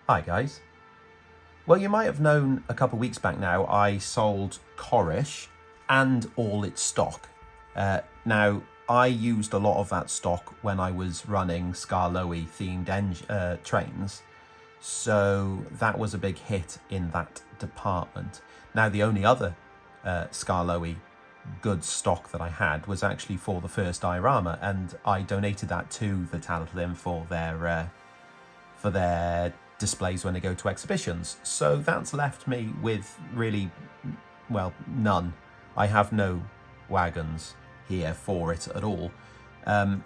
Hi guys. Well, you might have known a couple of weeks back now I sold corrish and all its stock. Now, I used a lot of that stock when I was running Skarloey themed trains, so that was a big hit in that department. Now, the only other Skarloey goods stock that I had was actually for the first diorama, and I donated that to the Talyllyn for their displays when they go to exhibitions. So that's left me with really, well, none. I have no wagons here for it at all. And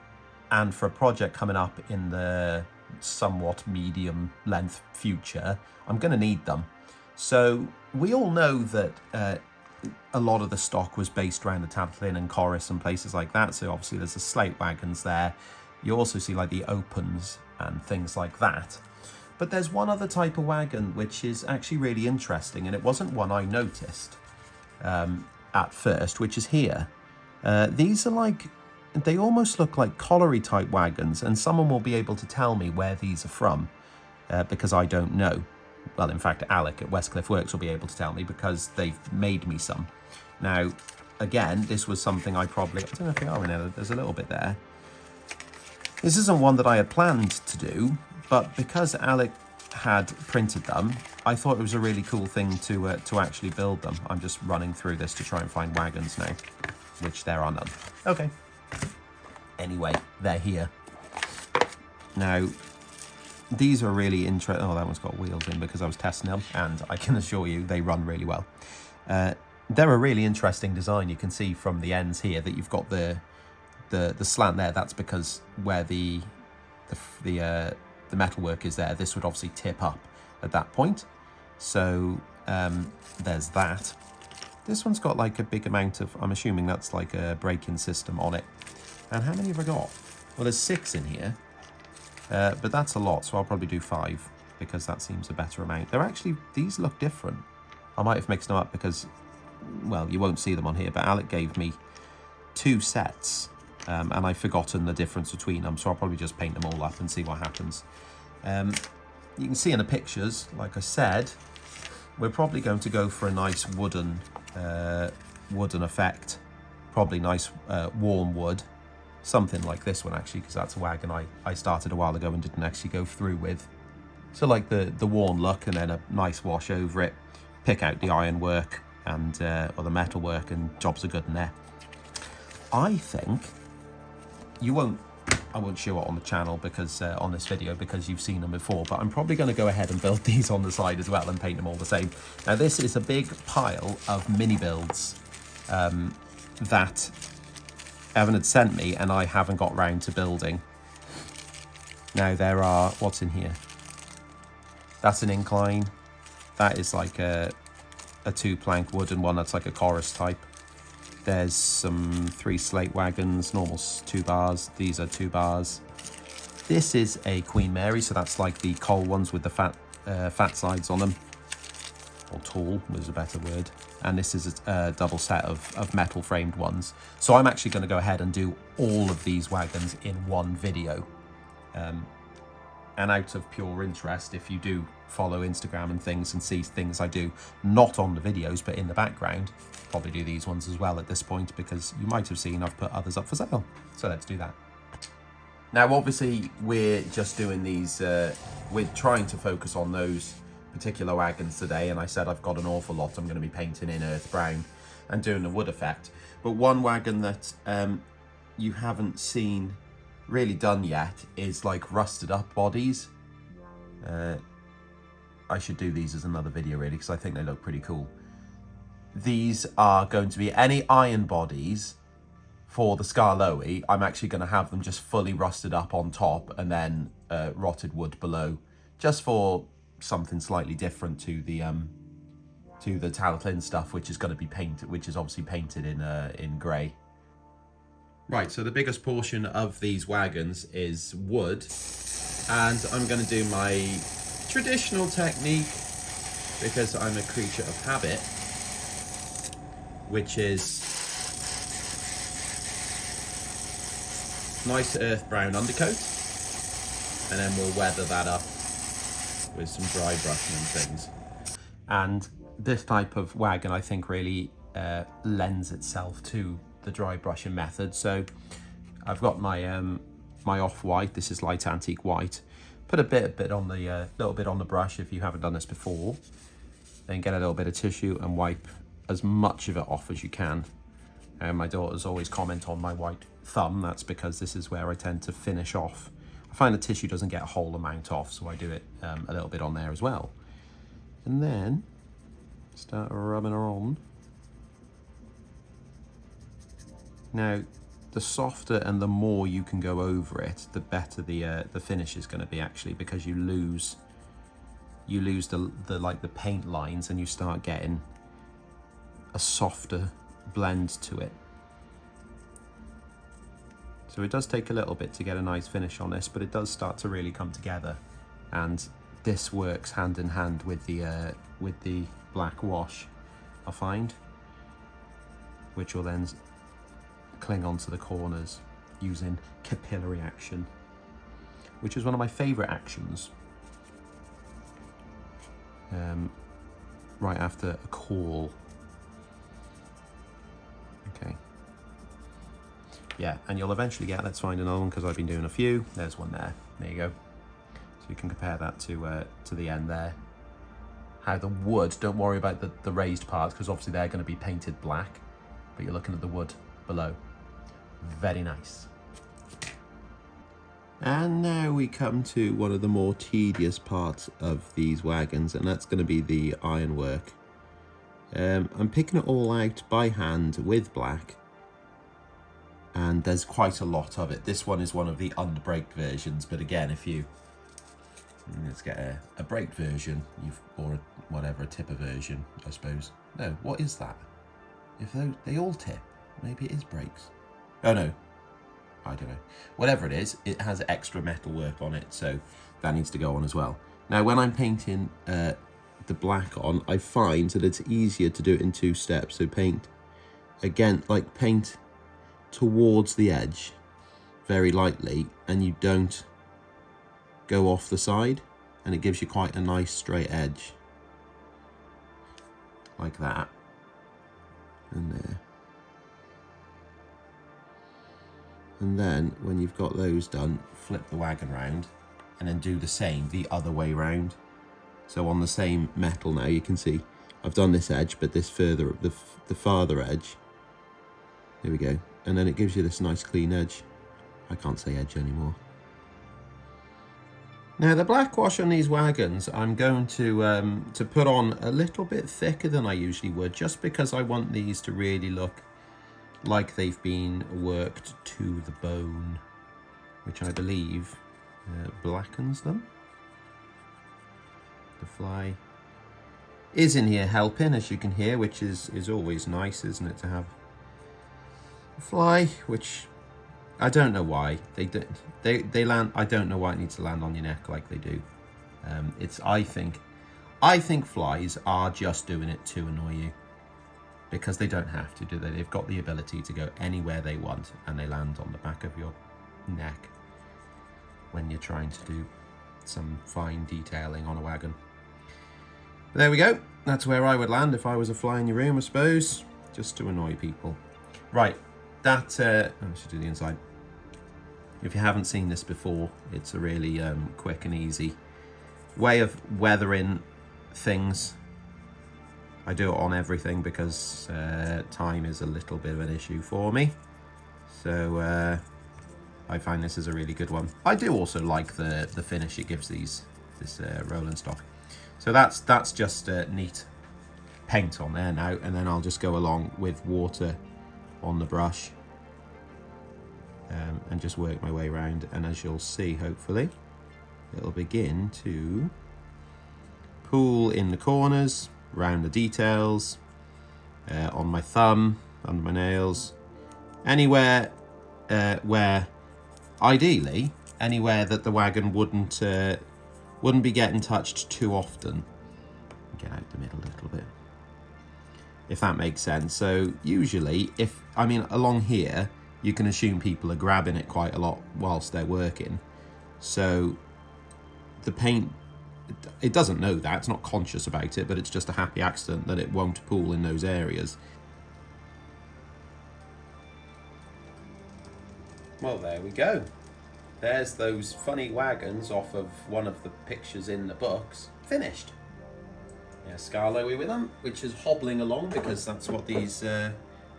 for a project coming up in the somewhat medium length future, I'm going to need them. So we all know that a lot of the stock was based around the Talyllyn and Corris and places like that. So obviously there's the slate wagons there. You also see like the opens and things like that. But there's one other type of wagon which is actually really interesting, and it wasn't one I noticed at first, which is here. These are like, they almost look like colliery type wagons, and someone will be able to tell me where these are from because I don't know. Well, in fact, Alec at Westcliff Works will be able to tell me because they've made me some. Now, again, this was something I don't know if they are in there, there's a little bit there. This isn't one that I had planned to do, but because Alec had printed them, I thought it was a really cool thing to actually build them. I'm just running through this to try and find wagons now, which there are none. Okay. Anyway, they're here. Now, these are really interesting. Oh, that one's got wheels in because I was testing them, and I can assure you they run really well. They're a really interesting design. You can see from the ends here that you've got the slant there. That's because where the metalwork is there, this would obviously tip up at that point. So there's that. This one's got like a big amount of, I'm assuming that's like a braking system on it. And how many have I got? Well, there's 6 in here, but that's a lot, so I'll probably do 5 because that seems a better amount. They're actually, these look different. I might have mixed them up because, well, you won't see them on here, but Alec gave me 2 sets. And I've forgotten the difference between them, so I'll probably just paint them all up and see what happens. You can see in the pictures, like I said, we're probably going to go for a nice wooden effect. Probably nice warm wood. Something like this one, actually, because that's a wagon I started a while ago and didn't actually go through with. So like the worn look, and then a nice wash over it. Pick out the ironwork and or the metalwork, and jobs are good in there. I think I won't show it on the channel because on this video because you've seen them before, but I'm probably going to go ahead and build these on the side as well and paint them all the same. Now this is a big pile of Minibuilds that Evan had sent me and I haven't got round to building. Now there are, what's in here? That's an incline. That is like a 2-plank wooden one that's like a corris type. There's some 3 slate wagons, normal 2 bars. These are 2 bars. This is a Queen Mary, so that's like the coal ones with the fat sides on them. Or tall was a better word. And this is a double set of metal framed ones. So I'm actually going to go ahead and do all of these wagons in one video. And out of pure interest, if you do follow Instagram and things and see things I do, not on the videos, but in the background, probably do these ones as well at this point, because you might have seen I've put others up for sale. So let's do that. Now, obviously, we're just doing these, we're trying to focus on those particular wagons today, and I said I've got an awful lot I'm going to be painting in earth brown and doing the wood effect. But one wagon that you haven't seen really done yet is like rusted up bodies. I should do these as another video really, because I think they look pretty cool. These are going to be any iron bodies for the Skarloey. I'm actually going to have them just fully rusted up on top and then rotted wood below, just for something slightly different to the Talyllyn stuff, which is going to be painted, which is obviously painted in grey. Right, so the biggest portion of these wagons is wood, and I'm going to do my traditional technique because I'm a creature of habit, which is nice earth brown undercoat, and then we'll weather that up with some dry brushing and things. And this type of wagon, I think, really lends itself to the dry brushing method. So I've got my my off-white. This is light antique white. Put a bit on the little bit on the brush if you haven't done this before. Then get a little bit of tissue and wipe as much of it off as you can. My daughters always comment on my white thumb. That's because this is where I tend to finish off. I find the tissue doesn't get a whole amount off, so I do it a little bit on there as well. And then start rubbing her on. Now, the softer and the more you can go over it, the better the finish is going to be, actually, because you lose the paint lines and you start getting a softer blend to it. So it does take a little bit to get a nice finish on this, but it does start to really come together, and this works hand in hand with the black wash, I find, which will then cling onto the corners using capillary action, which is one of my favorite actions. Right after a call. Okay. Yeah, and you'll eventually get, let's find another one because I've been doing a few. There's one there. There you go. So you can compare that to the end there. How the wood, don't worry about the raised parts because obviously they're going to be painted black, but you're looking at the wood below. Very nice. And now we come to one of the more tedious parts of these wagons, and that's going to be the ironwork. I'm picking it all out by hand with black, and there's quite a lot of it. This one is one of the unbraked versions, but again, if you let's get a braked version, or whatever, a tipper version, I suppose. No, what is that? If they all tip, maybe it is brakes. Oh no, I don't know. Whatever it is, it has extra metal work on it, so that needs to go on as well. Now, when I'm painting the black on, I find that it's easier to do it in two steps. So paint towards the edge very lightly, and you don't go off the side, and it gives you quite a nice straight edge like that, and there. And then when you've got those done, flip the wagon round and then do the same the other way round. So on the same metal now, you can see I've done this edge, but this further, the farther edge, there we go. And then it gives you this nice clean edge. I can't say edge anymore. Now the black wash on these wagons, I'm going to put on a little bit thicker than I usually would, just because I want these to really look like they've been worked to the bone, which I believe blackens them. The fly is in here helping, as you can hear, which is always nice, isn't it, to have a fly, which I don't know why they land. I don't know why it needs to land on your neck like they do. I think flies are just doing it to annoy you, because they don't have to, do they? They've got the ability to go anywhere they want, and they land on the back of your neck when you're trying to do some fine detailing on a wagon. But there we go. That's where I would land if I was a fly in your room, I suppose, just to annoy people. Right, I should do the inside. If you haven't seen this before, it's a really quick and easy way of weathering things. I do it on everything because time is a little bit of an issue for me. So I find this is a really good one. I do also like the finish it gives this rolling stock. So that's just neat paint on there now, and then I'll just go along with water on the brush and just work my way around. And as you'll see, hopefully, it'll begin to pool in the corners, around the details, on my thumb, under my nails, anywhere where, ideally, anywhere that the wagon wouldn't be getting touched too often. Get out the middle a little bit, if that makes sense. So usually, along here, you can assume people are grabbing it quite a lot whilst they're working. So the paint it doesn't know that, it's not conscious about it, but it's just a happy accident that it won't pull in those areas. Well, there we go. There's those funny wagons off of one of the pictures in the books. Finished. Yeah, Skarloey with them, which is hobbling along because that's what these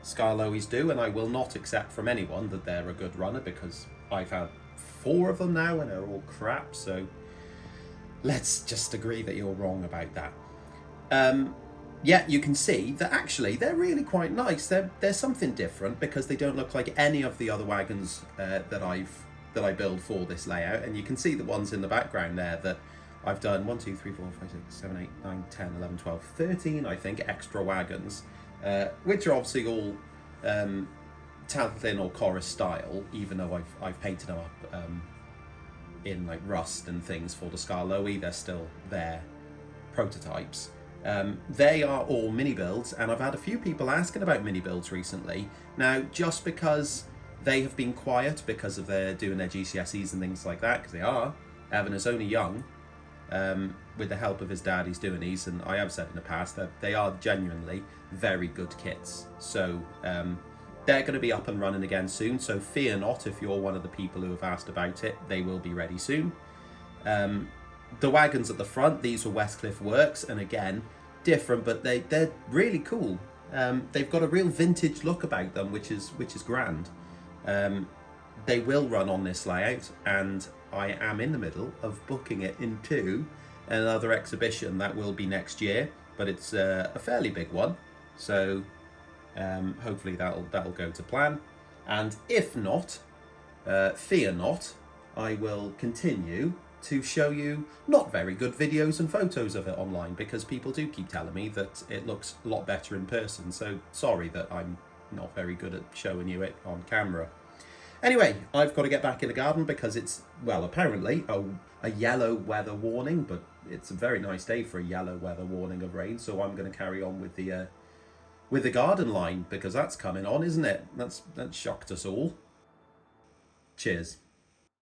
Skarloeys do, and I will not accept from anyone that they're a good runner because I've had 4 of them now and they're all crap, so let's just agree that you're wrong about that. Yeah, you can see that actually they're really quite nice. They're something different because they don't look like any of the other wagons that I build for this layout, and you can see the ones in the background there that I've done 1, 2, 3, 4, 5, 6, 7, 8, 9, 10, 11, 12, 13, I think, extra wagons, which are obviously all Talyllyn or Corris style, even though I've painted them up in like rust and things for the Skarloey. They're still their prototypes. They are all mini builds, and I've had a few people asking about mini builds recently. Now, just because they have been quiet because of their doing their GCSEs and things like that, because they are. Evan is only young. With the help of his dad, he's doing these, and I have said in the past that they are genuinely very good kits. So they're going to be up and running again soon, so fear not if you're one of the people who have asked about it. They will be ready soon. The wagons at the front, these were Westcliff Works, and again, different, but they're really cool. They've got a real vintage look about them, which is grand. They will run on this layout, and I am in the middle of booking it into another exhibition that will be next year, but it's a fairly big one, so hopefully that'll go to plan. And if not, fear not, I will continue to show you not very good videos and photos of it online, because people do keep telling me that it looks a lot better in person, so sorry that I'm not very good at showing you it on camera. Anyway, I've got to get back in the garden because it's, well, apparently a yellow weather warning, but it's a very nice day for a yellow weather warning of rain, so I'm going to carry on with the garden line because that's coming on, isn't it? That's shocked us all. Cheers.